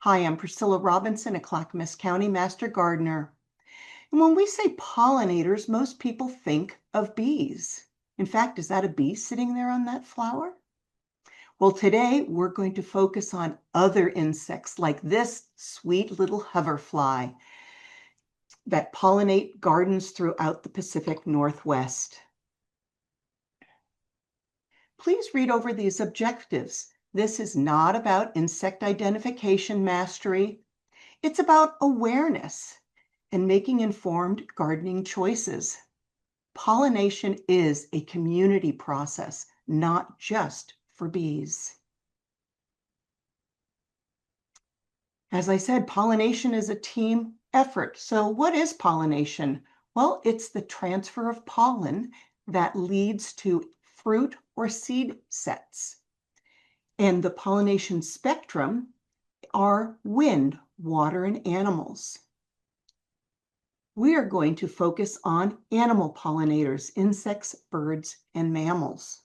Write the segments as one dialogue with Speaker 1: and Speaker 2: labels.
Speaker 1: Hi, I'm Priscilla Robinson, a Clackamas County Master Gardener. And when we say pollinators, most people think of bees. In fact, is that a bee sitting there on that flower? Well, today we're going to focus on other insects like this sweet little hoverfly that pollinate gardens throughout the Pacific Northwest. Please read over these objectives. This is not about insect identification mastery. It's about awareness and making informed gardening choices. Pollination is a community process, not just for bees. As I said, pollination is a team effort. So what is pollination? Well, it's the transfer of pollen that leads to fruit or seed sets. And the pollination spectrum are wind, water, and animals. We are going to focus on animal pollinators, insects, birds, and mammals.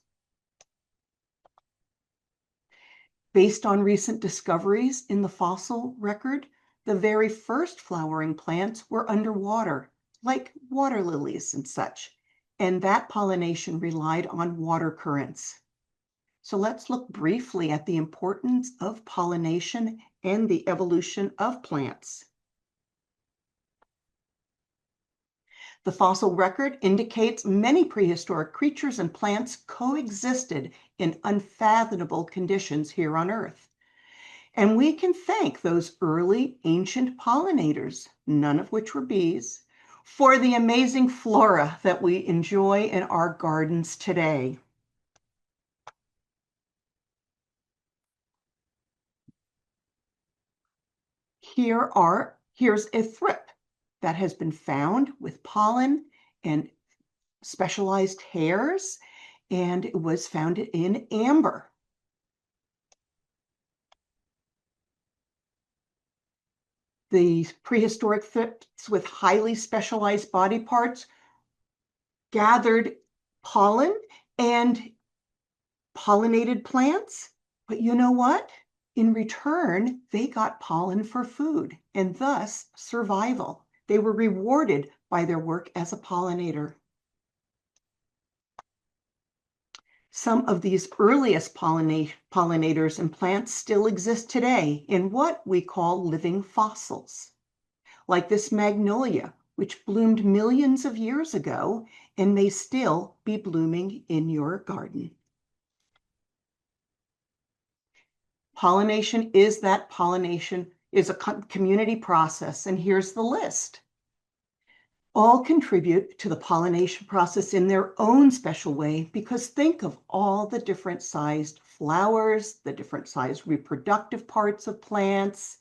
Speaker 1: Based on recent discoveries in the fossil record, the very first flowering plants were underwater, like water lilies and such, and that pollination relied on water currents. So let's look briefly at the importance of pollination and the evolution of plants. The fossil record indicates many prehistoric creatures and plants coexisted in unfathomable conditions here on Earth. And we can thank those early ancient pollinators, none of which were bees, for the amazing flora that we enjoy in our gardens today. Here's a thrip that has been found with pollen and specialized hairs, and it was found in amber. The prehistoric thrips with highly specialized body parts gathered pollen and pollinated plants. But you know what? In return, they got pollen for food and thus survival. They were rewarded by their work as a pollinator. Some of these earliest pollinators and plants still exist today in what we call living fossils, like this magnolia, which bloomed millions of years ago and may still be blooming in your garden. Pollination is a community process, and here's the list. All contribute to the pollination process in their own special way, because think of all the different sized flowers, the different sized reproductive parts of plants,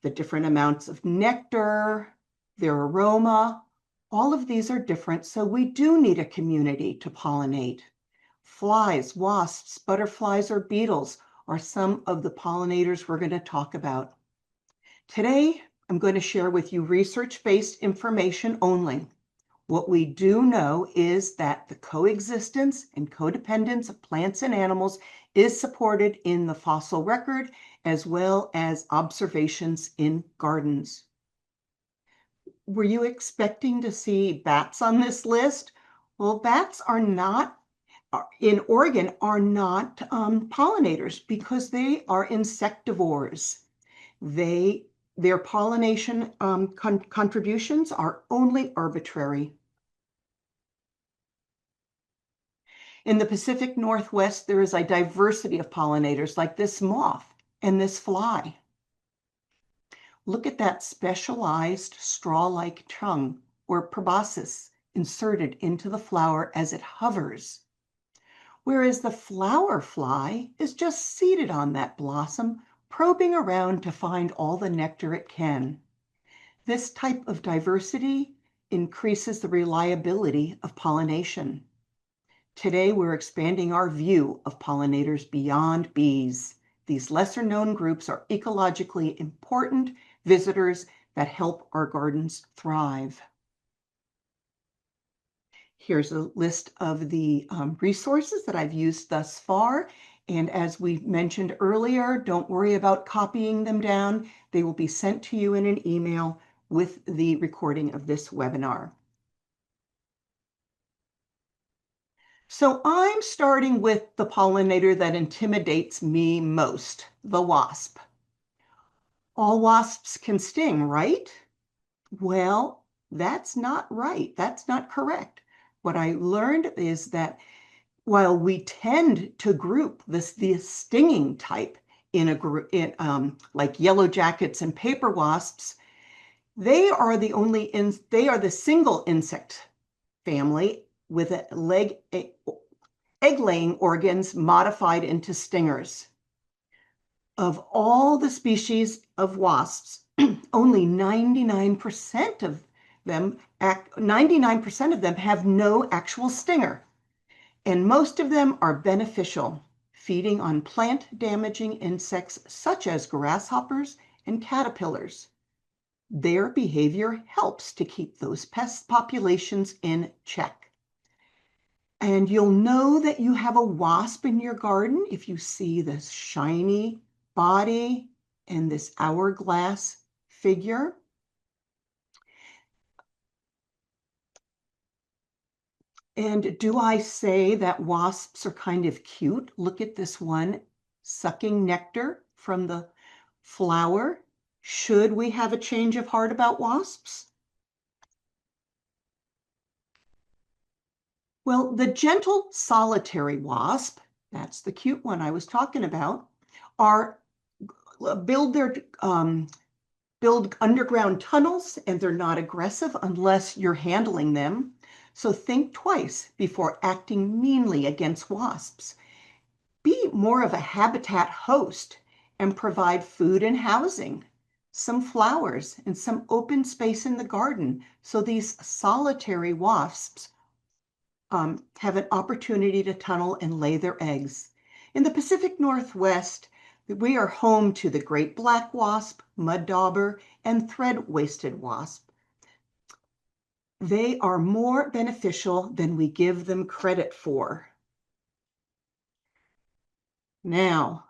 Speaker 1: the different amounts of nectar, their aroma. All of these are different, so we do need a community to pollinate. Flies, wasps, butterflies, or beetles are some of the pollinators we're going to talk about. Today, I'm going to share with you research-based information only. What we do know is that the coexistence and codependence of plants and animals is supported in the fossil record, as well as observations in gardens. Were you expecting to see bats on this list? Well, bats in Oregon are not pollinators because they are insectivores. Their pollination contributions are only arbitrary. In the Pacific Northwest, there is a diversity of pollinators like this moth and this fly. Look at that specialized straw-like tongue or proboscis inserted into the flower as it hovers, whereas the flower fly is just seated on that blossom, probing around to find all the nectar it can. This type of diversity increases the reliability of pollination. Today, we're expanding our view of pollinators beyond bees. These lesser-known groups are ecologically important visitors that help our gardens thrive. Here's a list of the resources that I've used thus far, And as we mentioned earlier, don't worry about copying them down. They will be sent to you in an email with the recording of this webinar. So I'm starting with the pollinator that intimidates me most, the wasp. All wasps can sting, right? Well, that's not right. That's not correct. What I learned is that while we tend to group the stinging type in a group, like yellow jackets and paper wasps, they are the single insect family with egg-laying organs modified into stingers. Of all the species of wasps, only 99% of them 99% of them have no actual stinger, and most of them are beneficial, feeding on plant-damaging insects such as grasshoppers and caterpillars. Their behavior helps to keep those pest populations in check. And you'll know that you have a wasp in your garden if you see this shiny body and this hourglass figure. And do I say that wasps are kind of cute? Look at this one sucking nectar from the flower. Should we have a change of heart about wasps? Well, the gentle solitary wasp, that's the cute one I was talking about, are build underground tunnels, and they're not aggressive unless you're handling them. So think twice before acting meanly against wasps. Be more of a habitat host and provide food and housing, some flowers, and some open space in the garden so these solitary wasps have an opportunity to tunnel and lay their eggs. In the Pacific Northwest, we are home to the great black wasp, mud dauber, and thread-waisted wasp. They are more beneficial than we give them credit for. Now,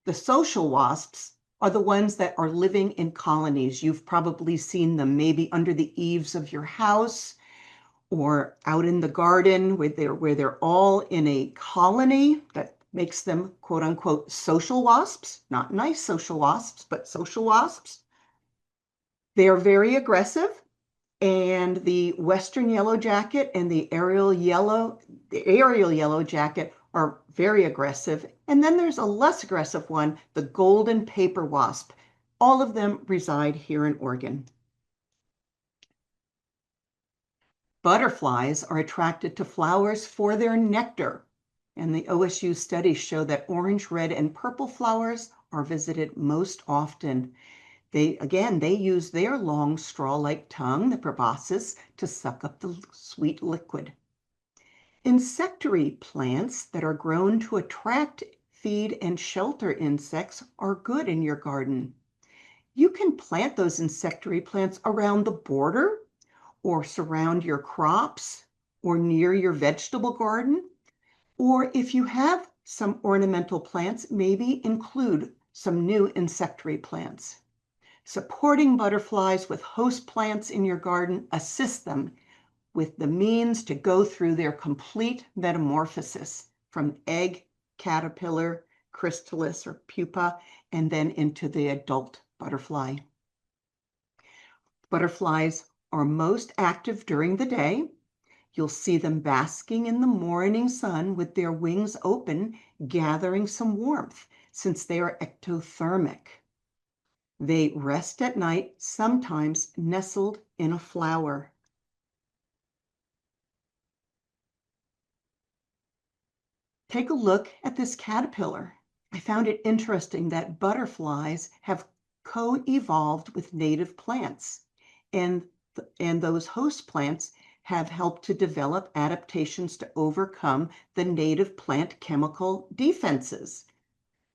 Speaker 1: the social wasps are the ones that are living in colonies. You've probably seen them maybe under the eaves of your house or out in the garden where they're all in a colony that makes them quote unquote social wasps, not nice social wasps, but social wasps. They are very aggressive, and the western yellow jacket and the aerial yellow jacket are very aggressive. And then there's a less aggressive one, the golden paper wasp. All of them reside here in Oregon. Butterflies are attracted to flowers for their nectar, and the OSU studies show that orange, red, and purple flowers are visited most often. They use their long straw-like tongue, the proboscis, to suck up the sweet liquid. Insectary plants that are grown to attract, feed, and shelter insects are good in your garden. You can plant those insectary plants around the border, or surround your crops, or near your vegetable garden. Or if you have some ornamental plants, maybe include some new insectary plants. Supporting butterflies with host plants in your garden assists them with the means to go through their complete metamorphosis from egg, caterpillar, chrysalis, or pupa, and then into the adult butterfly. Butterflies are most active during the day. You'll see them basking in the morning sun with their wings open, gathering some warmth since they are ectothermic. They rest at night, sometimes nestled in a flower. Take a look at this caterpillar. I found it interesting that butterflies have co-evolved with native plants, and those host plants have helped to develop adaptations to overcome the native plant chemical defenses.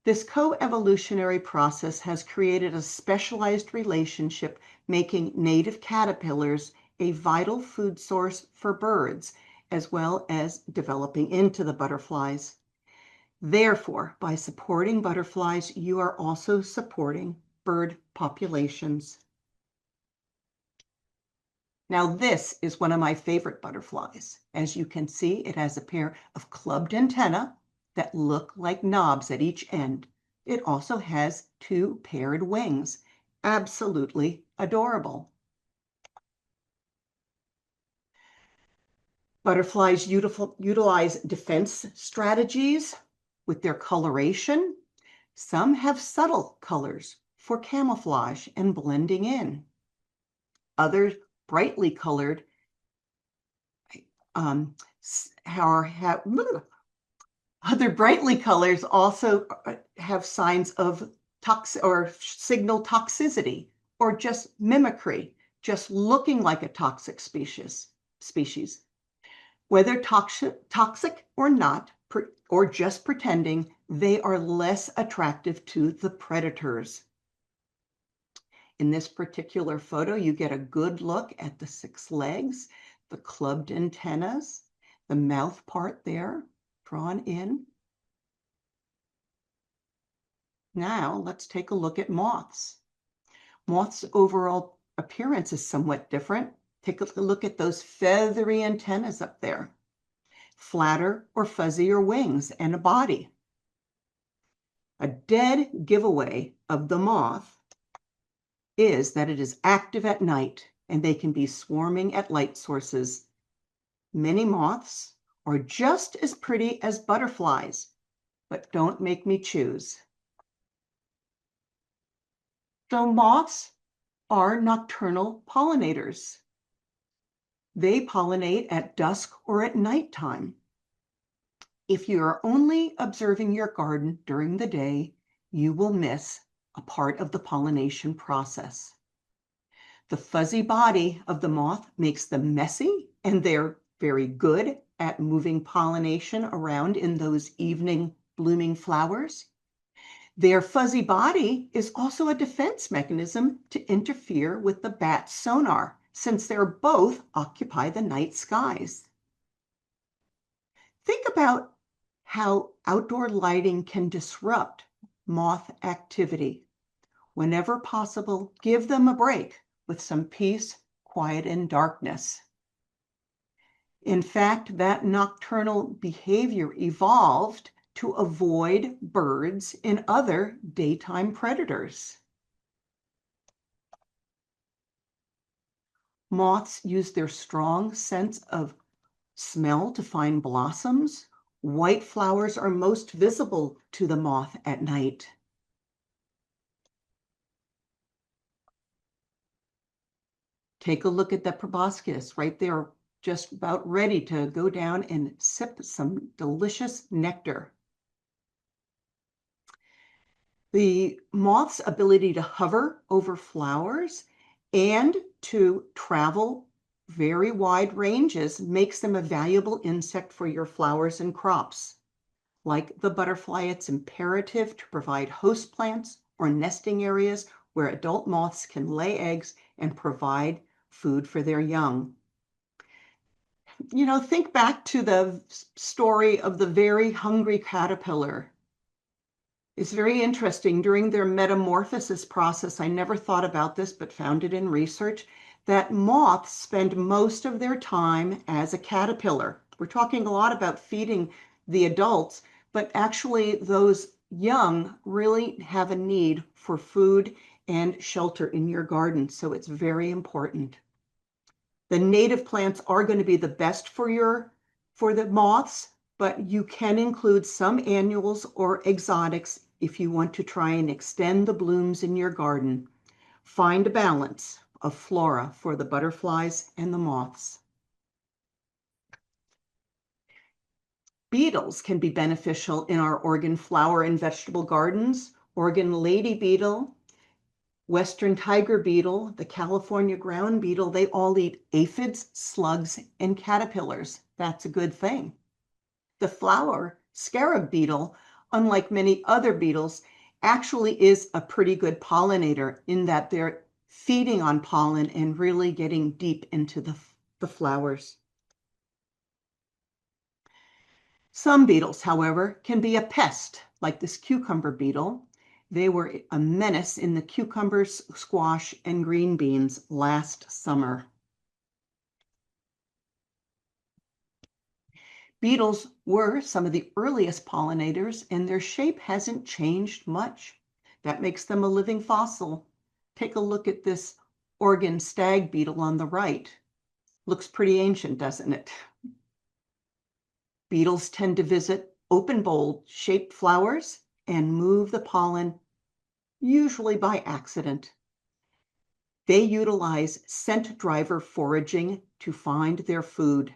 Speaker 1: This co-evolutionary process has created a specialized relationship, making native caterpillars a vital food source for birds, as well as developing into the butterflies. Therefore, by supporting butterflies, you are also supporting bird populations. Now, this is one of my favorite butterflies. As you can see, it has a pair of clubbed antennae that look like knobs at each end. It also has 2 paired wings. Absolutely adorable. Butterflies utilize defense strategies with their coloration. Some have subtle colors for camouflage and blending in. Others brightly colored other brightly colors also have signs of signal toxicity or just mimicry, just looking like a toxic species. Whether toxic or not, or just pretending, they are less attractive to the predators. In this particular photo, you get a good look at the 6 legs, the clubbed antennas, the mouth part there drawn in. Now let's take a look at moths. Moths' overall appearance is somewhat different. Take a look at those feathery antennas up there, flatter or fuzzier wings and a body. A dead giveaway of the moth is that it is active at night and they can be swarming at light sources. Many moths are just as pretty as butterflies, but don't make me choose. So moths are nocturnal pollinators. They pollinate at dusk or at nighttime. If you are only observing your garden during the day, you will miss a part of the pollination process. The fuzzy body of the moth makes them messy, and they're very good at moving pollination around in those evening blooming flowers. Their fuzzy body is also a defense mechanism to interfere with the bat's sonar, since they're both occupy the night skies. Think about how outdoor lighting can disrupt moth activity. Whenever possible, give them a break with some peace, quiet, and darkness. In fact, that nocturnal behavior evolved to avoid birds and other daytime predators. Moths use their strong sense of smell to find blossoms. White flowers are most visible to the moth at night. Take a look at the proboscis right there, just about ready to go down and sip some delicious nectar. The moth's ability to hover over flowers and to travel very wide ranges makes them a valuable insect for your flowers and crops. Like the butterfly, it's imperative to provide host plants or nesting areas where adult moths can lay eggs and provide food for their young. Think back to the story of the very hungry caterpillar. It's very interesting. During their metamorphosis process, I never thought about this, but found it in research, that moths spend most of their time as a caterpillar. We're talking a lot about feeding the adults, but actually those young really have a need for food and shelter in your garden. So it's very important. The native plants are going to be the best for the moths, but you can include some annuals or exotics if you want to try and extend the blooms in your garden. Find a balance of flora for the butterflies and the moths. Beetles can be beneficial in our Oregon flower and vegetable gardens. Oregon lady beetle, Western tiger beetle, the California ground beetle, they all eat aphids, slugs, and caterpillars. That's a good thing. The flower scarab beetle, unlike many other beetles, actually is a pretty good pollinator in that they're feeding on pollen and really getting deep into the flowers. Some beetles, however, can be a pest, like this cucumber beetle. They were a menace in the cucumbers, squash, and green beans last summer. Beetles were some of the earliest pollinators, and their shape hasn't changed much. That makes them a living fossil. Take a look at this Oregon stag beetle on the right. Looks pretty ancient, doesn't it? Beetles tend to visit open bowl-shaped flowers and move the pollen, usually by accident. They utilize scent driver foraging to find their food.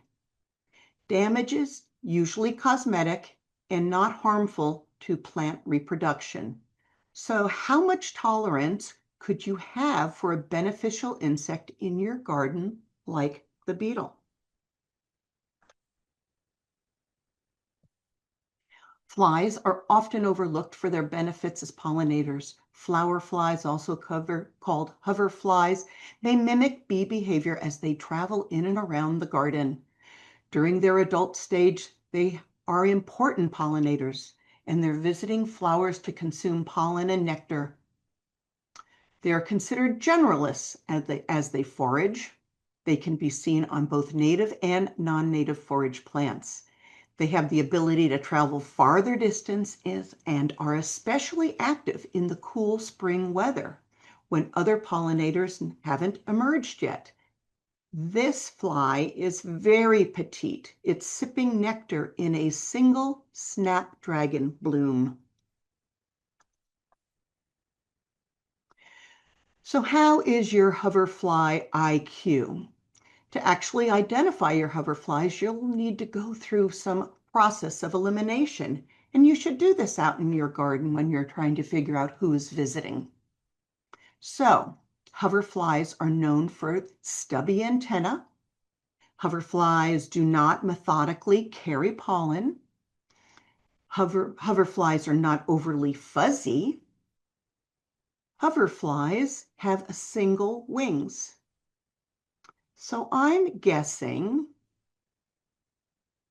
Speaker 1: Damage is usually cosmetic and not harmful to plant reproduction. So how much tolerance could you have for a beneficial insect in your garden like the beetle? Flies are often overlooked for their benefits as pollinators. Flower flies, also called hover flies, they mimic bee behavior as they travel in and around the garden. During their adult stage, they are important pollinators, and they're visiting flowers to consume pollen and nectar. They are considered generalists as they forage. They can be seen on both native and non-native forage plants. They have the ability to travel farther distances and are especially active in the cool spring weather when other pollinators haven't emerged yet. This fly is very petite. It's sipping nectar in a single snapdragon bloom. So how is your hoverfly IQ? To actually identify your hoverflies, you'll need to go through some process of elimination. And you should do this out in your garden when you're trying to figure out who is visiting. So, hoverflies are known for stubby antennae. Hoverflies do not methodically carry pollen. Hoverflies are not overly fuzzy. Hoverflies have single wings. So I'm guessing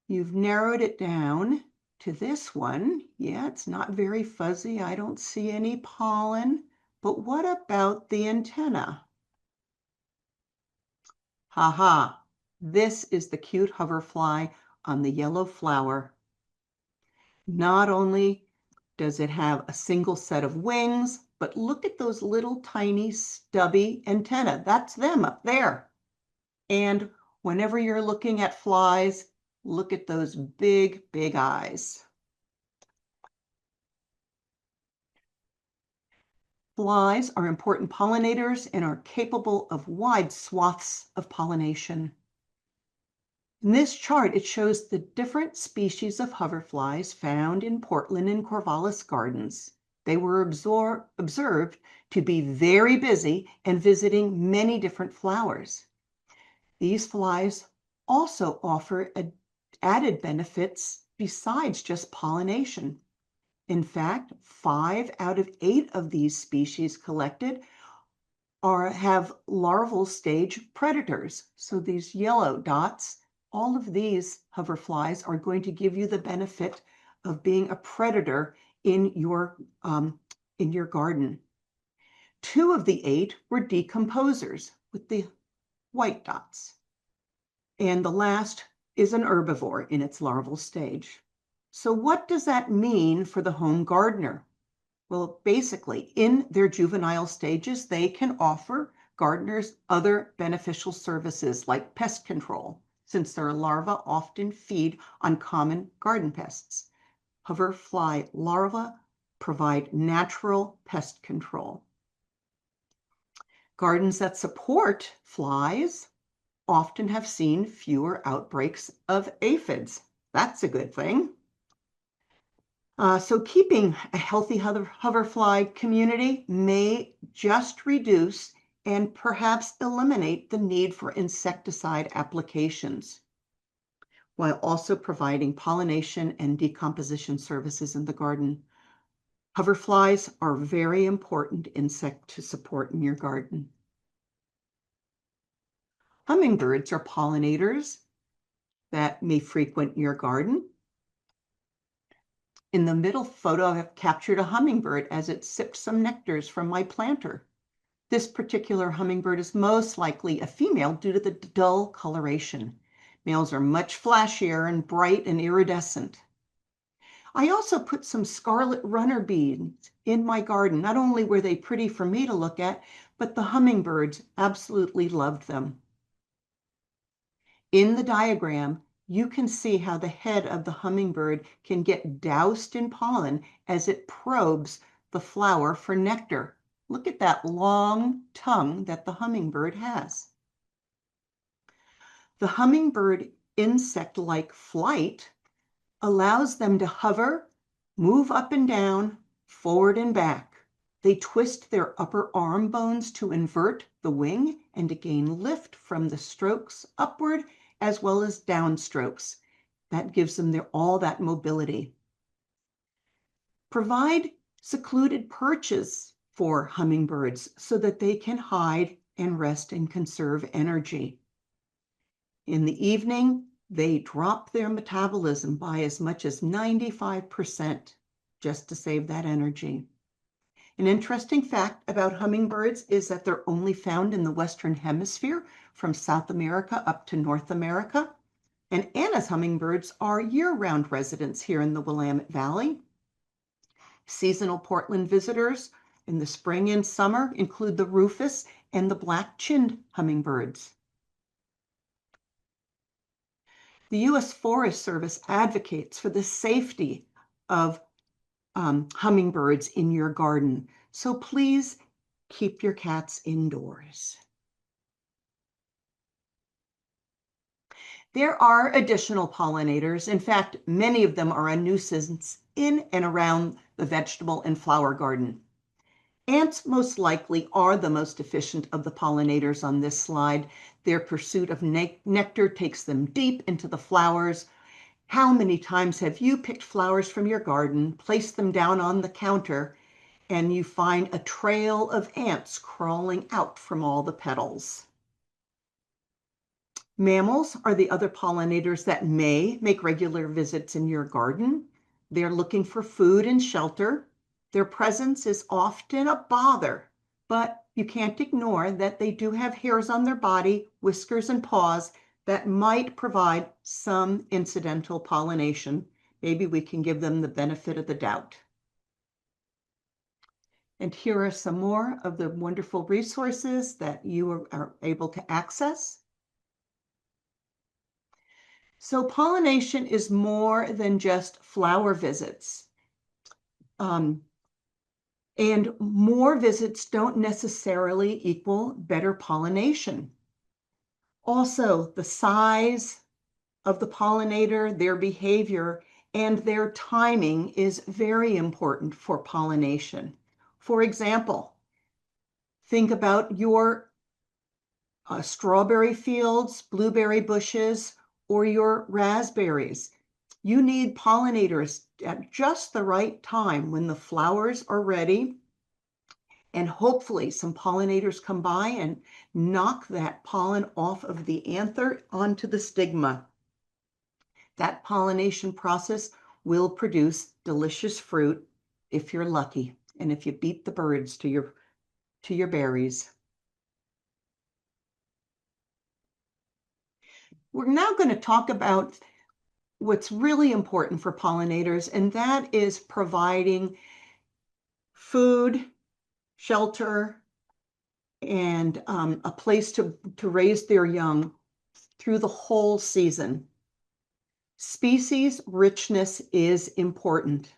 Speaker 1: you've narrowed it down to this one. Yeah, it's not very fuzzy. I don't see any pollen. But what about the antenna? Haha, this is the cute hoverfly on the yellow flower. Not only does it have a single set of wings, but look at those little tiny stubby antennae. That's them up there. And whenever you're looking at flies, look at those big, big eyes. Flies are important pollinators and are capable of wide swaths of pollination. In this chart, it shows the different species of hoverflies found in Portland and Corvallis gardens. They were observed to be very busy and visiting many different flowers. These flies also offer added benefits besides just pollination. In fact, 5 out of 8 of these species collected have larval stage predators. So these yellow dots, all of these hoverflies are going to give you the benefit of being a predator in your garden. 2 of the 8 were decomposers with the white dots. And the last is an herbivore in its larval stage. So what does that mean for the home gardener? Well, basically, in their juvenile stages, they can offer gardeners other beneficial services like pest control, since their larvae often feed on common garden pests. Hoverfly larvae provide natural pest control. Gardens that support flies often have seen fewer outbreaks of aphids. That's a good thing. So keeping a healthy hoverfly community may just reduce and perhaps eliminate the need for insecticide applications, while also providing pollination and decomposition services in the garden. Hoverflies are a very important insect to support in your garden. Hummingbirds are pollinators that may frequent your garden. In the middle photo, I've captured a hummingbird as it sipped some nectars from my planter. This particular hummingbird is most likely a female due to the dull coloration. Males are much flashier and bright and iridescent. I also put some scarlet runner beads in my garden. Not only were they pretty for me to look at, but the hummingbirds absolutely loved them. In the diagram, you can see how the head of the hummingbird can get doused in pollen as it probes the flower for nectar. Look at that long tongue that the hummingbird has. The hummingbird insect-like flight allows them to hover, move up and down, forward and back. They twist their upper arm bones to invert the wing and to gain lift from the strokes upward as well as downstrokes. That gives them all that mobility. Provide secluded perches for hummingbirds so that they can hide and rest and conserve energy. In the evening, they drop their metabolism by as much as 95% just to save that energy. An interesting fact about hummingbirds is that they're only found in the Western Hemisphere from South America up to North America. And Anna's hummingbirds are year-round residents here in the Willamette Valley. Seasonal Portland visitors in the spring and summer include the rufous and the black-chinned hummingbirds. The U.S. Forest Service advocates for the safety of hummingbirds in your garden. So please keep your cats indoors. There are additional pollinators. In fact, many of them are a nuisance in and around the vegetable and flower garden. Ants most likely are the most efficient of the pollinators on this slide. Their pursuit of nectar takes them deep into the flowers. How many times have you picked flowers from your garden, placed them down on the counter, and you find a trail of ants crawling out from all the petals? Mammals are the other pollinators that may make regular visits in your garden. They're looking for food and shelter. Their presence is often a bother, but you can't ignore that they do have hairs on their body, whiskers and paws that might provide some incidental pollination. Maybe we can give them the benefit of the doubt. And here are some more of the wonderful resources that you are able to access. So pollination is more than just flower visits. And more visits don't necessarily equal better pollination. Also, the size of the pollinator, their behavior, and their timing is very important for pollination. For example, think about your strawberry fields, blueberry bushes, or your raspberries. You need pollinators at just the right time when the flowers are ready. And hopefully some pollinators come by and knock that pollen off of the anther onto the stigma. That pollination process will produce delicious fruit if you're lucky and if you beat the birds to your berries. We're now going to talk about what's really important for pollinators, and that is providing food, shelter, and a place to raise their young through the whole season. Species richness is important.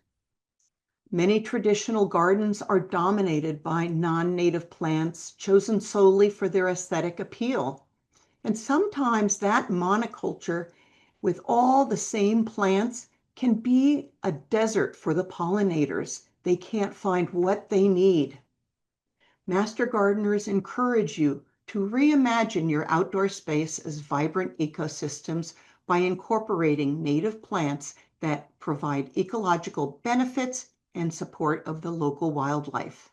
Speaker 1: Many traditional gardens are dominated by non-native plants chosen solely for their aesthetic appeal. And sometimes that monoculture with all the same plants can be a desert for the pollinators. They can't find what they need. Master gardeners encourage you to reimagine your outdoor space as vibrant ecosystems by incorporating native plants that provide ecological benefits and support of the local wildlife.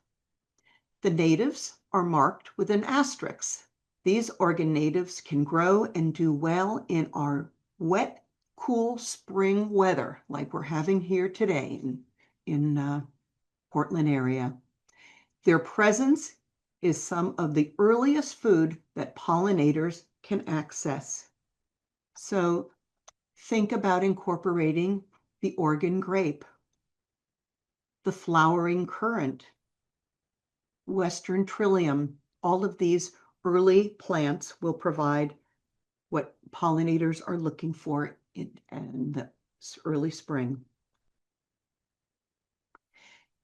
Speaker 1: The natives are marked with an asterisk. These organ natives can grow and do well in our wet, cool spring weather like we're having here today in Portland area. Their presence is some of the earliest food that pollinators can access. So think about incorporating the Oregon grape, the flowering currant, Western trillium. All of these early plants will provide what pollinators are looking for in the early spring.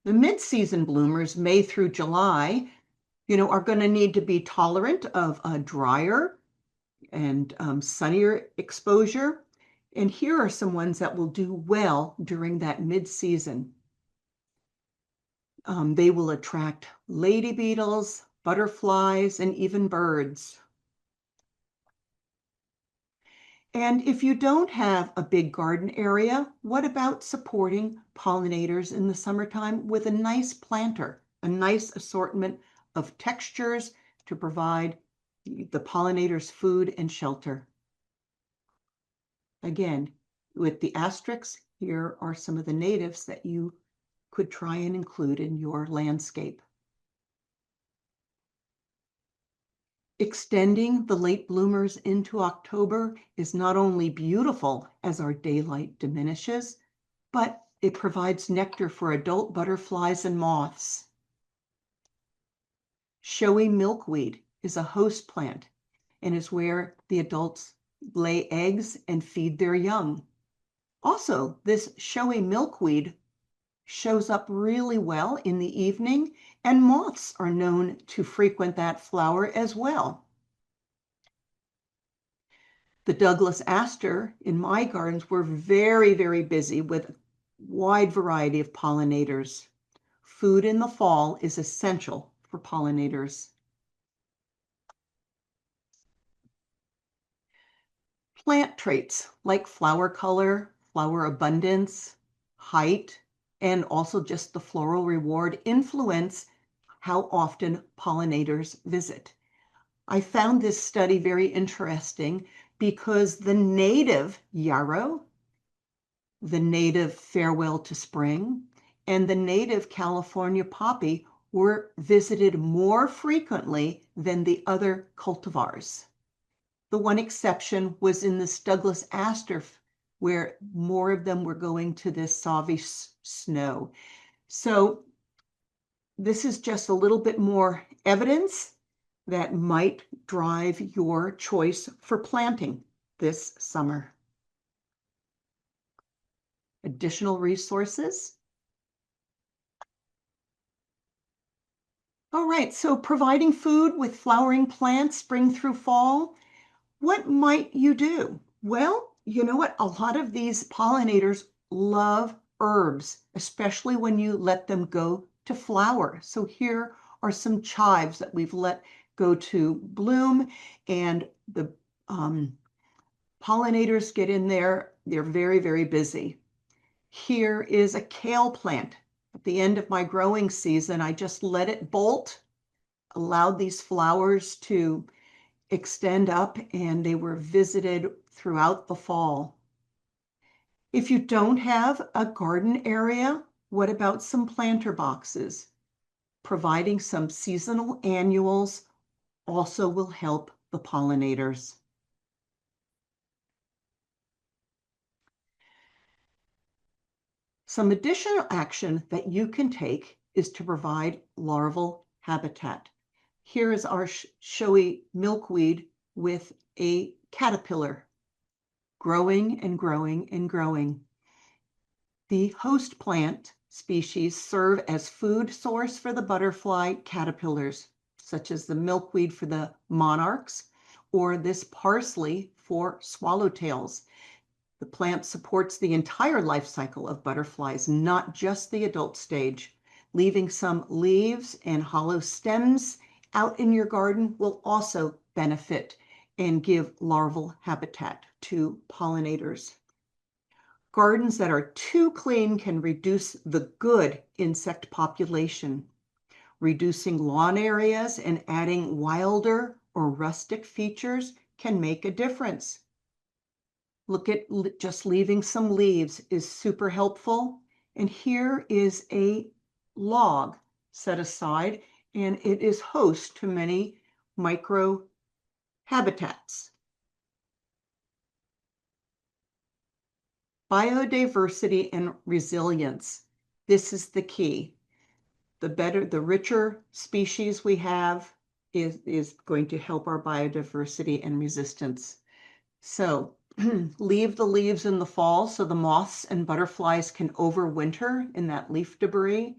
Speaker 1: The mid-season bloomers, May through July, are going to need to be tolerant of a drier and sunnier exposure. And here are some ones that will do well during that mid-season. They will attract lady beetles, butterflies, and even birds. And if you don't have a big garden area, what about supporting pollinators in the summertime with a nice planter, a nice assortment of textures to provide the pollinators food and shelter? Again, with the asterisks, here are some of the natives that you could try and include in your landscape. Extending the late bloomers into October is not only beautiful as our daylight diminishes, but it provides nectar for adult butterflies and moths. Showy milkweed is a host plant and is where the adults lay eggs and feed their young. Also, this showy milkweed shows up really well in the evening, and moths are known to frequent that flower as well. The Douglas aster in my gardens were very, very busy with a wide variety of pollinators. Food in the fall is essential for pollinators. Plant traits like flower color, flower abundance, height, and also just the floral reward influence how often pollinators visit. I found this study very interesting because the native yarrow, the native farewell to spring, and the native California poppy were visited more frequently than the other cultivars. The one exception was in this Douglas aster, where more of them were going to this Sauvie snow. So this is just a little bit more evidence that might drive your choice for planting this summer. Additional resources. All right, so providing food with flowering plants spring through fall. What might you do? Well, you know what? A lot of these pollinators love herbs, especially when you let them go to flower. So here are some chives that we've let go to bloom, and the pollinators get in there. They're very, very busy. Here is a kale plant. At the end of my growing season, I just let it bolt, allowed these flowers to extend up, and they were visited throughout the fall. If you don't have a garden area, what about some planter boxes? Providing some seasonal annuals also will help the pollinators. Some additional action that you can take is to provide larval habitat. Here is our showy milkweed with a caterpillar growing and growing and growing. The host plant species serve as food source for the butterfly caterpillars, such as the milkweed for the monarchs or this parsley for swallowtails. The plant supports the entire life cycle of butterflies, not just the adult stage. Leaving some leaves and hollow stems out in your garden will also benefit and give larval habitat to pollinators. Gardens that are too clean can reduce the good insect population. Reducing lawn areas and adding wilder or rustic features can make a difference. Look at just leaving some leaves is super helpful. And here is a log set aside, and it is host to many micro habitats. Biodiversity and resilience. This is the key. The richer species we have is going to help our biodiversity and resistance. So leave the leaves in the fall so the moths and butterflies can overwinter in that leaf debris.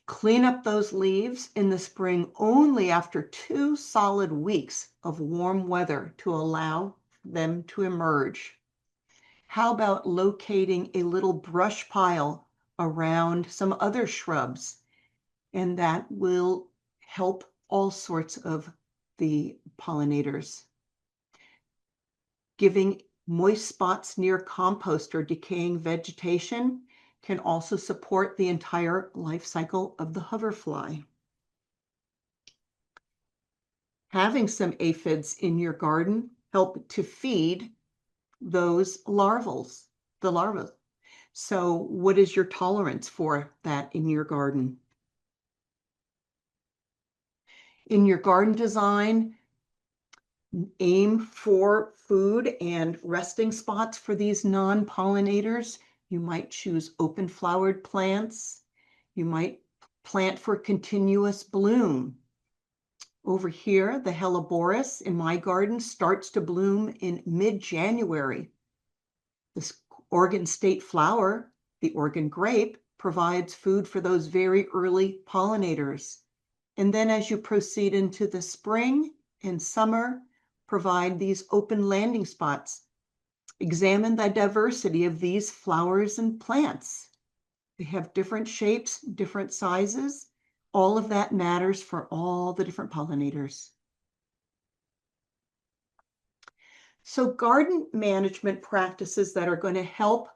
Speaker 1: Clean up those leaves in the spring only after 2 solid weeks of warm weather to allow them to emerge. How about locating a little brush pile around some other shrubs? And that will help all sorts of the pollinators. Giving moist spots near compost or decaying vegetation can also support the entire life cycle of the hoverfly. Having some aphids in your garden help to feed those the larvae. So what is your tolerance for that in your garden? In your garden design, aim for food and resting spots for these non-pollinators. You might choose open flowered plants. You might plant for continuous bloom. Over here, the Helleborus in my garden starts to bloom in mid-January. This Oregon state flower, the Oregon grape, provides food for those very early pollinators. And then as you proceed into the spring and summer, provide these open landing spots. Examine the diversity of these flowers and plants. They have different shapes, different sizes. All of that matters for all the different pollinators. So garden management practices that are going to help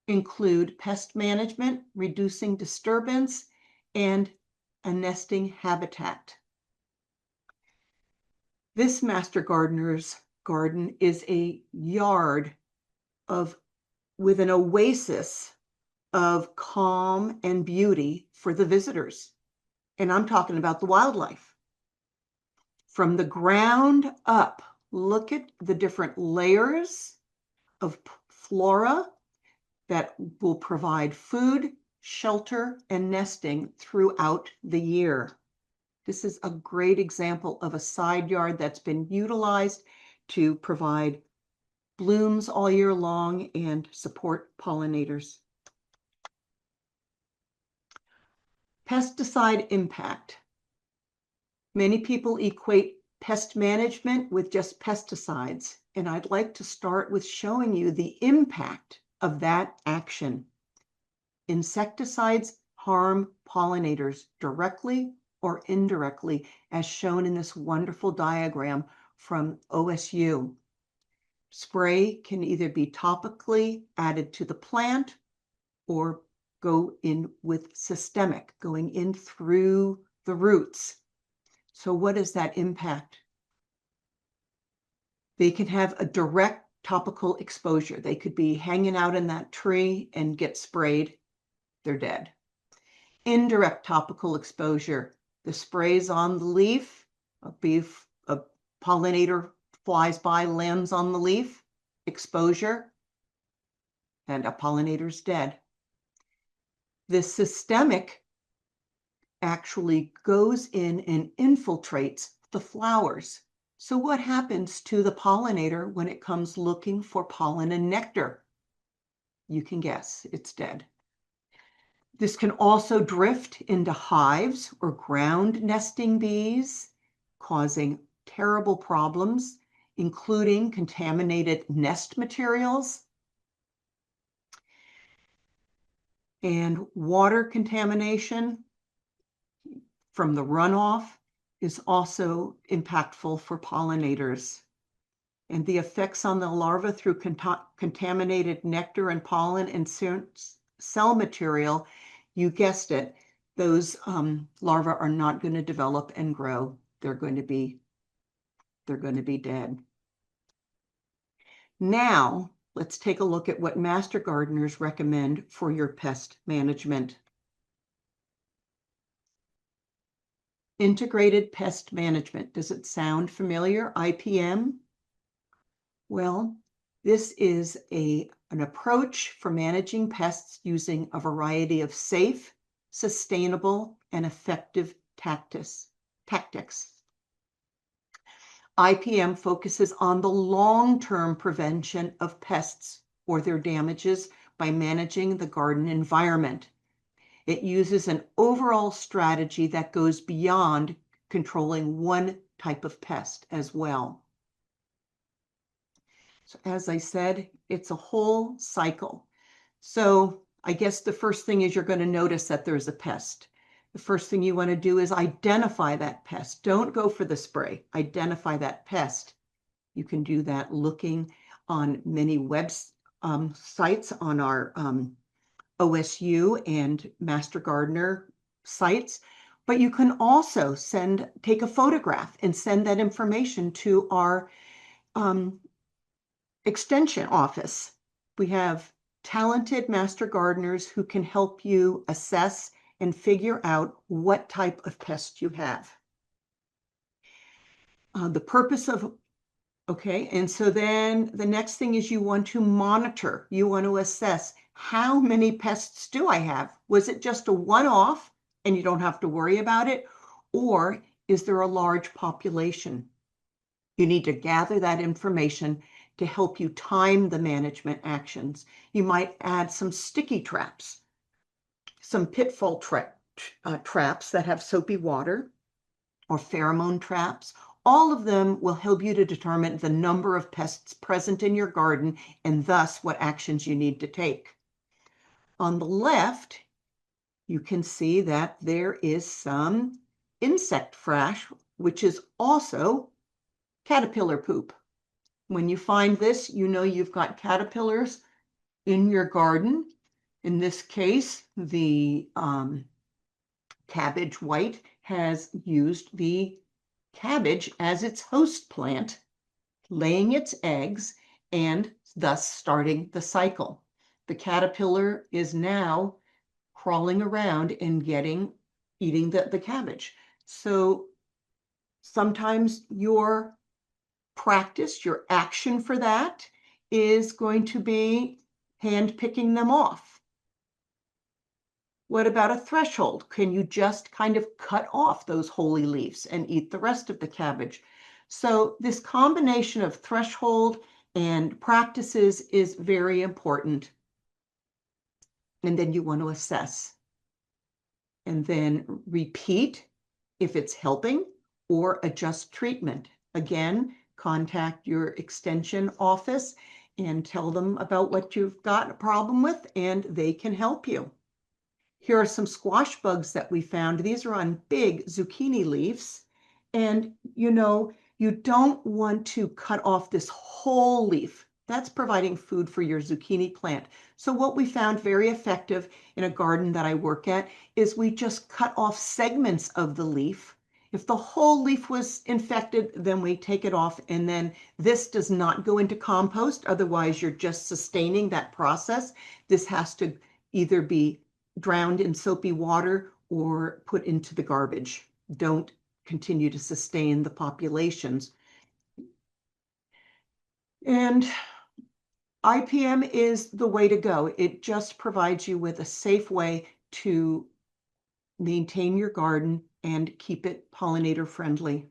Speaker 1: include pest management, reducing disturbance, and a nesting habitat. This master gardener's garden is a yard with an oasis of calm and beauty for the visitors. And I'm talking about the wildlife. From the ground up, look at the different layers of flora that will provide food, shelter, and nesting throughout the year. This is a great example of a side yard that's been utilized to provide blooms all year long and support pollinators. Pesticide impact. Many people equate pest management with just pesticides, and I'd like to start with showing you the impact of that action. Insecticides harm pollinators directly or indirectly, as shown in this wonderful diagram from OSU. Spray can either be topically added to the plant or go in with systemic, going in through the roots. So what is that impact? They can have a direct topical exposure. They could be hanging out in that tree and get sprayed. They're dead. Indirect topical exposure. The spray's on the leaf, a pollinator flies by, lands on the leaf, exposure, and a pollinator's dead. The systemic actually goes in and infiltrates the flowers. So what happens to the pollinator when it comes looking for pollen and nectar? You can guess, it's dead. This can also drift into hives or ground nesting bees, causing terrible problems, including contaminated nest materials and water contamination from the runoff is also impactful for pollinators. And the effects on the larva through contaminated nectar and pollen and cell material, you guessed it, those larvae are not going to develop and grow. They're going to be dead. Now, let's take a look at what master gardeners recommend for your pest management. Integrated pest management. Does it sound familiar? IPM? Well, this is an approach for managing pests using a variety of safe, sustainable, and effective tactics. IPM focuses on the long-term prevention of pests or their damages by managing the garden environment. It uses an overall strategy that goes beyond controlling one type of pest as well. So as I said, it's a whole cycle. So I guess the first thing is you're going to notice that there's a pest. The first thing you want to do is identify that pest. Don't go for the spray. Identify that pest. You can do that looking on many sites on our OSU and Master Gardener sites, but you can also take a photograph and send that information to our extension office. We have talented master gardeners who can help you assess and figure out what type of pest you have. The purpose of, okay, and so then the next thing is you want to monitor, you want to assess how many pests do I have? Was it just a one-off and you don't have to worry about it? Or is there a large population? You need to gather that information to help you time the management actions. You might add some sticky traps, some pitfall traps that have soapy water, or pheromone traps. All of them will help you to determine the number of pests present in your garden and thus what actions you need to take. On the left, you can see that there is some insect frash, which is also caterpillar poop. When you find this, you know you've got caterpillars in your garden. In this case, the cabbage white has used the cabbage as its host plant, laying its eggs and thus starting the cycle. The caterpillar is now crawling around and eating the cabbage. So sometimes your practice, your action for that is going to be hand picking them off. What about a threshold? Can you just kind of cut off those holy leaves and eat the rest of the cabbage? So this combination of threshold and practices is very important. And then you want to assess and then repeat if it's helping or adjust treatment. Again, contact your extension office and tell them about what you've got a problem with, and they can help you. Here are some squash bugs that we found. These are on big zucchini leaves. And you don't want to cut off this whole leaf. That's providing food for your zucchini plant. So what we found very effective in a garden that I work at is we just cut off segments of the leaf. If the whole leaf was infected, then we take it off, and then this does not go into compost. Otherwise, you're just sustaining that process. This has to either be drowned in soapy water or put into the garbage. Don't continue to sustain the populations. And IPM is the way to go. It just provides you with a safe way to maintain your garden and keep it pollinator friendly.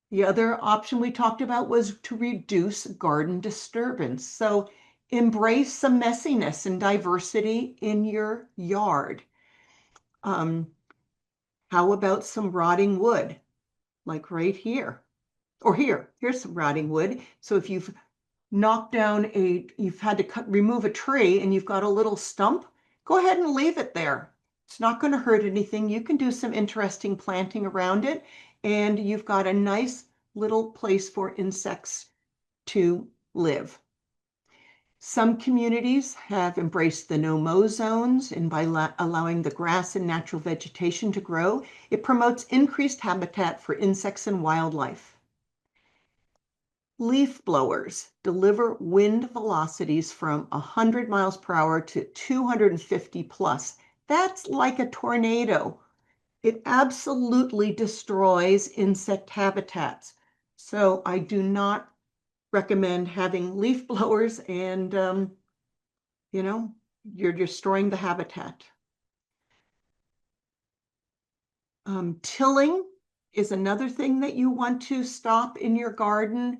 Speaker 1: The other option we talked about was to reduce garden disturbance. So embrace some messiness and diversity in your yard. How about some rotting wood, like right here? Or here's some rotting wood. So if you've knocked down you've had to remove a tree and you've got a little stump, go ahead and leave it there. It's not going to hurt anything. You can do some interesting planting around it, and you've got a nice little place for insects to live. Some communities have embraced the no-mow zones, and by allowing the grass and natural vegetation to grow, it promotes increased habitat for insects and wildlife. Leaf blowers deliver wind velocities from 100 miles per hour to 250 plus. That's like a tornado. It absolutely destroys insect habitats. So I do not recommend having leaf blowers and, you're destroying the habitat. Tilling is another thing that you want to stop in your garden.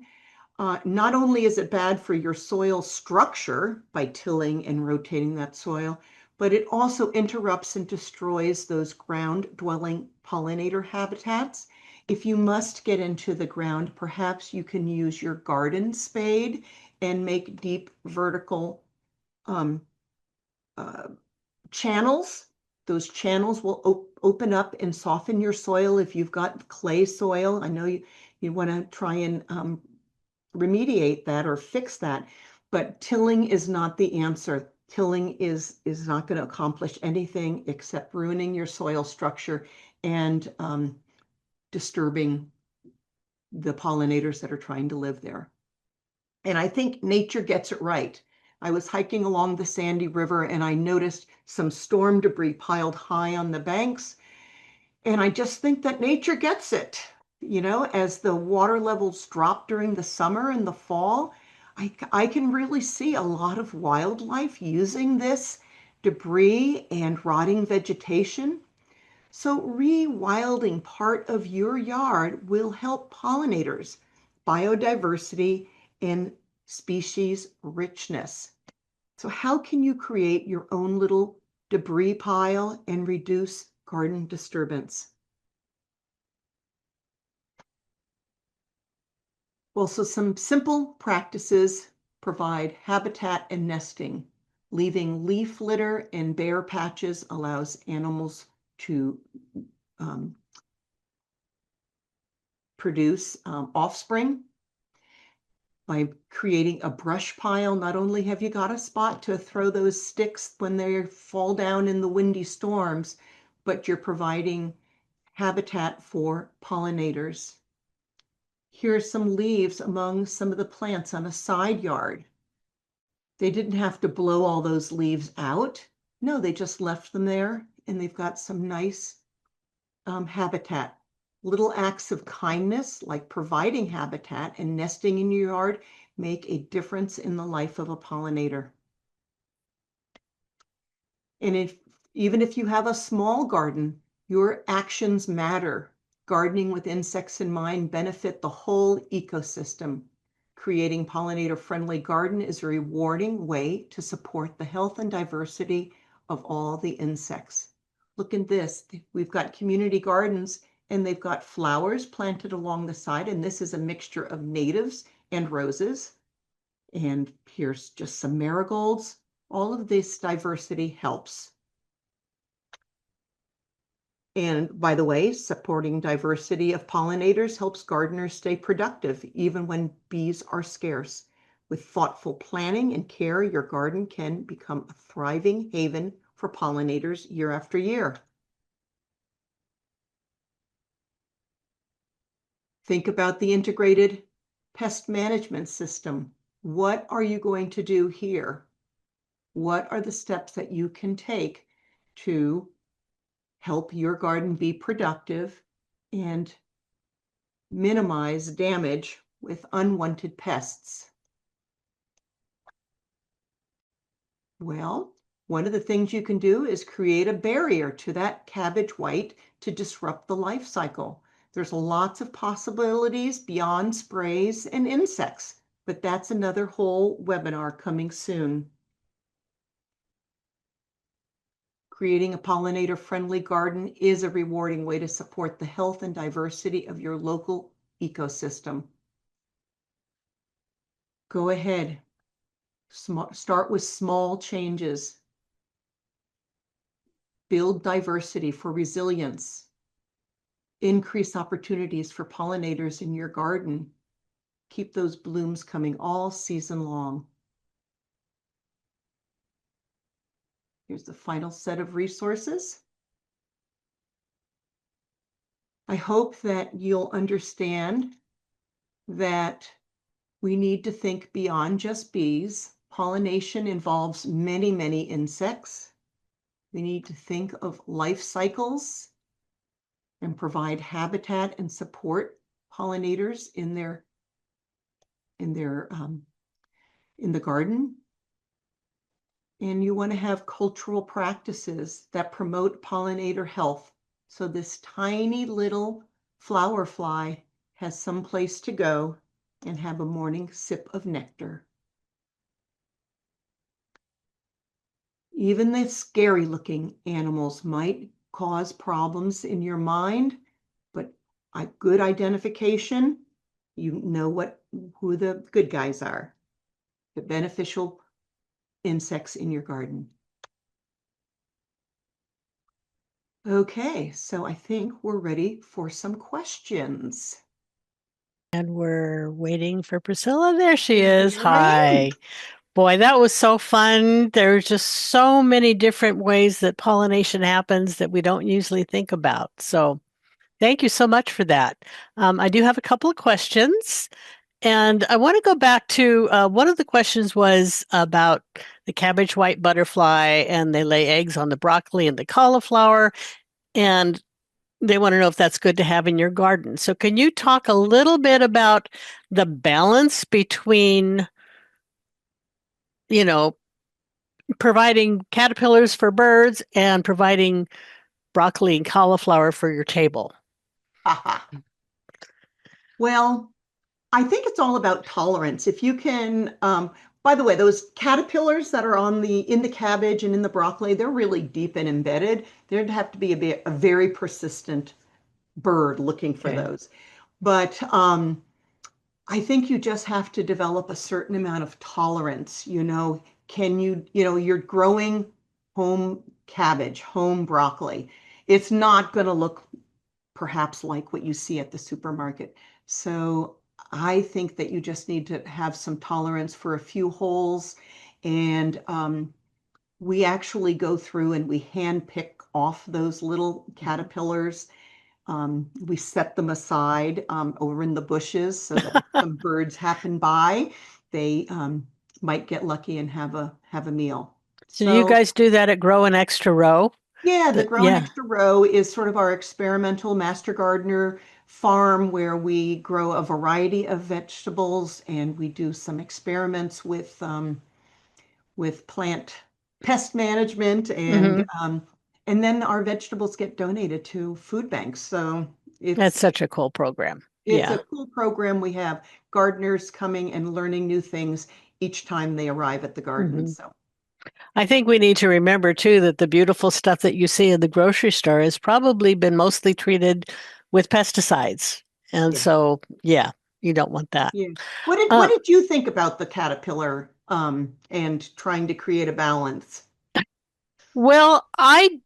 Speaker 1: Not only is it bad for your soil structure by tilling and rotating that soil, but it also interrupts and destroys those ground-dwelling pollinator habitats. If you must get into the ground, perhaps you can use your garden spade and make deep vertical channels. Those channels will open up and soften your soil. If you've got clay soil, I know you want to try and remediate that or fix that, but tilling is not the answer. Tilling is not going to accomplish anything except ruining your soil structure and disturbing the pollinators that are trying to live there. And I think nature gets it right. I was hiking along the Sandy River and I noticed some storm debris piled high on the banks. And I just think that nature gets it. As the water levels drop during the summer and the fall, I can really see a lot of wildlife using this debris and rotting vegetation. So rewilding part of your yard will help pollinators, biodiversity, and species richness. So how can you create your own little debris pile and reduce garden disturbance? Well, so some simple practices provide habitat and nesting. Leaving leaf litter and bare patches allows animals to produce offspring. By creating a brush pile, not only have you got a spot to throw those sticks when they fall down in the windy storms, but you're providing habitat for pollinators. Here are some leaves among some of the plants on a side yard. They didn't have to blow all those leaves out. No, they just left them there and they've got some nice habitat. Little acts of kindness, like providing habitat and nesting in your yard, make a difference in the life of a pollinator. And even if you have a small garden, your actions matter. Gardening with insects in mind benefit the whole ecosystem. Creating pollinator-friendly garden is a rewarding way to support the health and diversity of all the insects. Look at this. We've got community gardens and they've got flowers planted along the side, and this is a mixture of natives and roses. And here's just some marigolds. All of this diversity helps. And by the way, supporting diversity of pollinators helps gardeners stay productive, even when bees are scarce. With thoughtful planning and care, your garden can become a thriving haven for pollinators year after year. Think about the integrated pest management system. What are you going to do here? What are the steps that you can take to help your garden be productive and minimize damage with unwanted pests? Well, one of the things you can do is create a barrier to that cabbage white to disrupt the life cycle. There's lots of possibilities beyond sprays and insects, but that's another whole webinar coming soon. Creating a pollinator-friendly garden is a rewarding way to support the health and diversity of your local ecosystem. Go ahead. Start with small changes. Build diversity for resilience. Increase opportunities for pollinators in your garden. Keep those blooms coming all season long. Here's the final set of resources. I hope that you'll understand that We need to think beyond just bees. Pollination involves many, many insects. We need to think of life cycles and provide habitat and support pollinators in their in the garden. And you want to have cultural practices that promote pollinator health. So this tiny little flower fly has some place to go and have a morning sip of nectar. Even the scary looking animals might cause problems in your mind, but a good identification, you know who the good guys are, the beneficial insects in your garden. Okay, so I think we're ready for some questions.
Speaker 2: And we're waiting for Priscilla. There she is.
Speaker 1: Here I am.
Speaker 2: Hi. Boy, that was so fun. There's just so many different ways that pollination happens that we don't usually think about. So thank you so much for that. I do have a couple of questions. And I want to go back to one of the questions was about the cabbage white butterfly, and they lay eggs on the broccoli and the cauliflower. And they want to know if that's good to have in your garden. So, can you talk a little bit about the balance between, you know, providing caterpillars for birds and providing broccoli and cauliflower for your table?
Speaker 1: Haha. Well, I think it's all about tolerance. If you can, by the way, those caterpillars that are in the cabbage and in the broccoli, they're really deep and embedded. There'd have to be a very persistent bird looking for
Speaker 2: Okay.
Speaker 1: those. But I think you just have to develop a certain amount of tolerance. You're growing home cabbage, home broccoli. It's not going to look perhaps like what you see at the supermarket. So I think that you just need to have some tolerance for a few holes. And we actually go through and we hand pick off those little
Speaker 2: Mhm.
Speaker 1: caterpillars. We set them aside over in the bushes so that if some birds happen by, they might get lucky and have a meal.
Speaker 2: So, do you
Speaker 1: So
Speaker 2: guys do that at Grow an Extra Row?
Speaker 1: yeah, the
Speaker 2: That,
Speaker 1: Grow an
Speaker 2: yeah.
Speaker 1: Extra Row is sort of our experimental master gardener farm where we grow a variety of vegetables and we do some experiments with plant pest management
Speaker 2: Hmm.
Speaker 1: and then our vegetables get donated to food banks. So
Speaker 2: That's
Speaker 1: it's
Speaker 2: such a cool program.
Speaker 1: it's a
Speaker 2: Yeah.
Speaker 1: cool program. We have gardeners coming and learning new things each time they arrive at the garden.
Speaker 2: Hmm.
Speaker 1: So
Speaker 2: I think we need to remember too that the beautiful stuff that you see in the grocery store has probably been mostly treated with pesticides. And
Speaker 1: yeah,
Speaker 2: so, yeah, you don't want that.
Speaker 1: yeah. What
Speaker 2: Uh,
Speaker 1: did you think about the caterpillar and trying to create a balance?
Speaker 2: well, I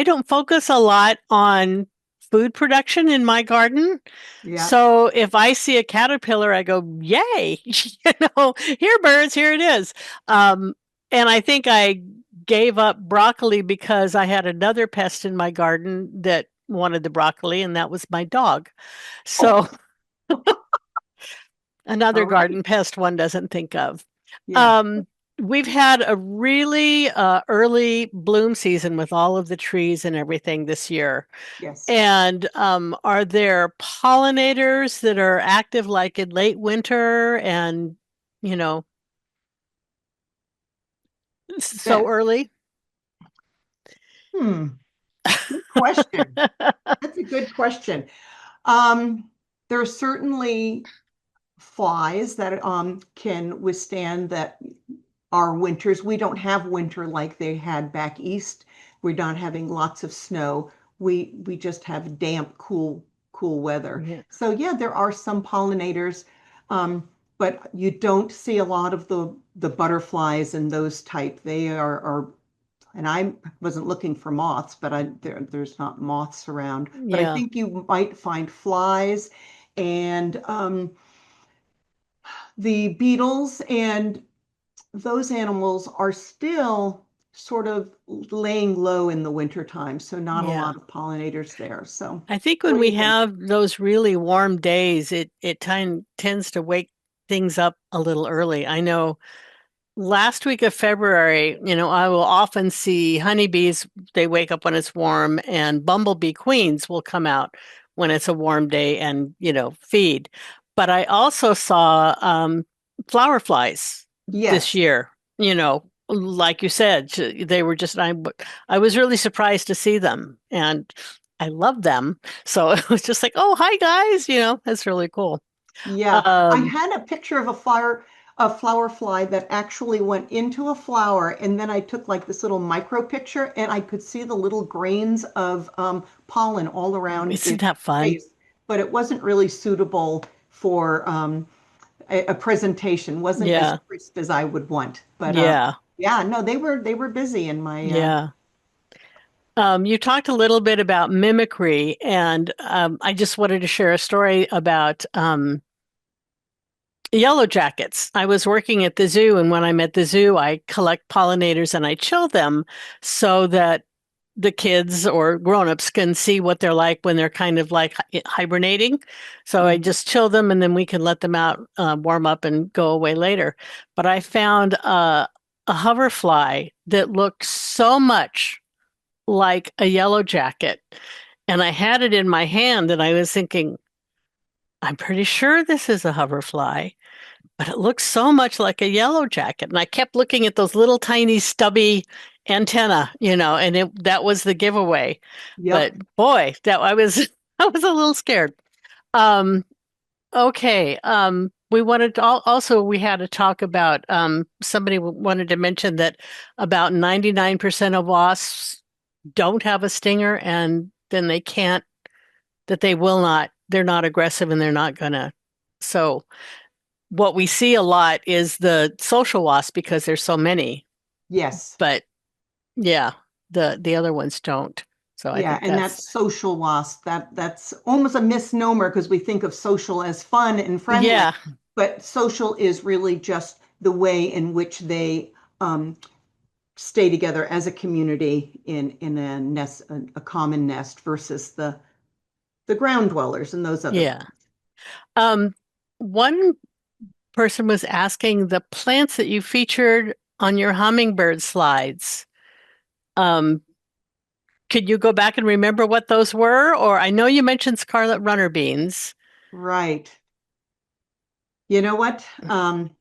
Speaker 2: don't focus a lot on food production in my garden.
Speaker 1: Yeah.
Speaker 2: So if I see a caterpillar, I go, yay, here, birds, here it is. Um, and I think I gave up broccoli because I had another pest in my garden that wanted the broccoli, and that was my dog.
Speaker 1: Oh,
Speaker 2: So another
Speaker 1: all right.
Speaker 2: garden pest one doesn't think of.
Speaker 1: Yeah.
Speaker 2: Um, we've had a really early bloom season with all of the trees and everything this year.
Speaker 1: Yes.
Speaker 2: And are there pollinators that are active like in late winter and, you know, so
Speaker 1: Yeah.
Speaker 2: early?
Speaker 1: Hmm. Good question. That's a good question. Um, there are certainly flies that can withstand that our winters. We don't have winter like they had back east. We're not having lots of snow. We just have damp, cool weather.
Speaker 2: Yeah.
Speaker 1: So yeah, there are some pollinators, um, but you don't see a lot of the butterflies and those type. They are and I wasn't looking for moths, but there's not moths around. But I
Speaker 2: Yeah.
Speaker 1: think you might find flies and the beetles and those animals are still sort of laying low in the wintertime, so not a
Speaker 2: Yeah.
Speaker 1: lot of pollinators there. So
Speaker 2: I think
Speaker 1: what
Speaker 2: when
Speaker 1: do
Speaker 2: we
Speaker 1: you think?
Speaker 2: have those really warm days, it tends to wake things up a little early. I know last week of February, I will often see honeybees. They wake up when it's warm, and bumblebee queens will come out when it's a warm day and, feed. But I also saw flower flies this
Speaker 1: Yes.
Speaker 2: year, like you said, they were just, I was really surprised to see them, and I love them. So it was just like, oh, hi guys, that's really cool.
Speaker 1: Yeah, I
Speaker 2: Um,
Speaker 1: had a picture of a flower fly that actually went into a flower, and then I took like this little micro picture, and I could see the little grains of pollen all around
Speaker 2: isn't
Speaker 1: its
Speaker 2: that fun?
Speaker 1: face. But it wasn't really suitable for a presentation. wasn't as
Speaker 2: Yeah,
Speaker 1: crisp as I would want. But
Speaker 2: yeah,
Speaker 1: yeah, no, they were busy in my
Speaker 2: yeah. You talked a little bit about mimicry, and I just wanted to share a story about yellow jackets. I was working at the zoo, and when I'm at the zoo, I collect pollinators and I chill them so that the kids or grown-ups can see what they're like when they're kind of like hibernating. So I
Speaker 1: Mhm.
Speaker 2: just chill them, and then we can let them out, warm up, and go away later. But I found a hoverfly that looked so much like a yellow jacket. And I had it in my hand and I was thinking, I'm pretty sure this is a hoverfly, but it looks so much like a yellow jacket. And I kept looking at those little tiny stubby antenna, and that was the giveaway. But
Speaker 1: Yep.
Speaker 2: boy, that I was I was a little scared. Um, okay. We wanted to also we had a talk about somebody wanted to mention that about 99% of wasps don't have a stinger, and then they can't, that they will not, they're not aggressive and they're not gonna. So what we see a lot is the social wasp because there's so many,
Speaker 1: Yes.
Speaker 2: but yeah, the other ones don't. So I
Speaker 1: Yeah,
Speaker 2: think
Speaker 1: and that's
Speaker 2: that's,
Speaker 1: social wasp. That's almost a misnomer because we think of social as fun and friendly,
Speaker 2: yeah,
Speaker 1: but social is really just the way in which they um, stay together as a community in a nest, a common nest versus the ground dwellers and those other
Speaker 2: yeah.
Speaker 1: ones.
Speaker 2: One person was asking the plants that you featured on your hummingbird slides. Um, could you go back and remember what those were? Or I know you mentioned scarlet runner beans.
Speaker 1: Right. You know what?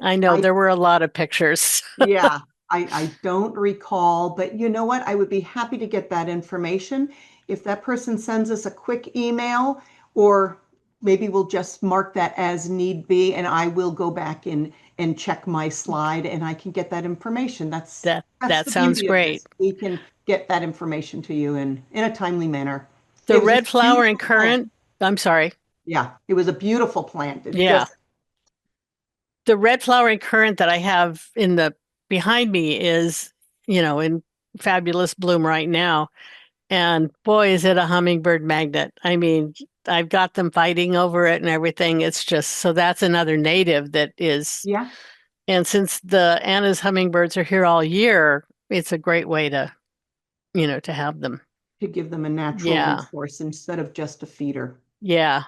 Speaker 2: I know
Speaker 1: I
Speaker 2: there were a lot of pictures.
Speaker 1: Yeah, I don't recall, but you know what? I would be happy to get that information. If that person sends us a quick email, or maybe we'll just mark that as need be, and I will go back and check my slide and I can get that information.
Speaker 2: That
Speaker 1: That's
Speaker 2: that
Speaker 1: the
Speaker 2: sounds
Speaker 1: beauty of
Speaker 2: great.
Speaker 1: this. We can get that information to you in a timely manner.
Speaker 2: The
Speaker 1: It was
Speaker 2: red
Speaker 1: just a
Speaker 2: flowering
Speaker 1: beautiful plant.
Speaker 2: currant, I'm sorry.
Speaker 1: Yeah, it was a beautiful plant. It
Speaker 2: Yeah.
Speaker 1: just,
Speaker 2: The red flowering currant that I have in the behind me is, in fabulous bloom right now. And boy, is it a hummingbird magnet. I mean, I've got them fighting over it and everything. It's just, so that's another native that is,
Speaker 1: yeah,
Speaker 2: and since the Anna's hummingbirds are here all year, it's a great way to, to have them.
Speaker 1: to give them a natural
Speaker 2: Yeah.
Speaker 1: resource instead of just a feeder.
Speaker 2: Yeah.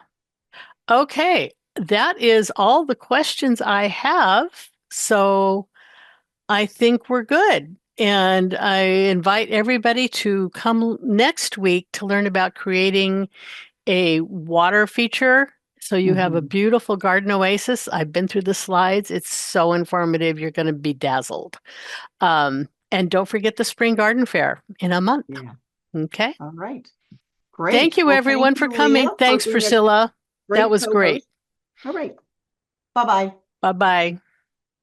Speaker 2: Okay. That is all the questions I have. So I think we're good. And I invite everybody to come next week to learn about creating a water feature. So you have a
Speaker 1: Mhm.
Speaker 2: beautiful garden oasis. I've been through the slides. It's so informative. You're going to be dazzled. And don't forget the Spring Garden Fair in a month.
Speaker 1: Yeah.
Speaker 2: Okay.
Speaker 1: All right.
Speaker 2: Thank
Speaker 1: Great.
Speaker 2: you,
Speaker 1: Well, thank
Speaker 2: everyone, for
Speaker 1: you,
Speaker 2: coming.
Speaker 1: Leah, for
Speaker 2: Thanks,
Speaker 1: being a
Speaker 2: Priscilla. That
Speaker 1: great
Speaker 2: was great.
Speaker 1: co-host. All right. Bye-bye.
Speaker 2: Bye bye.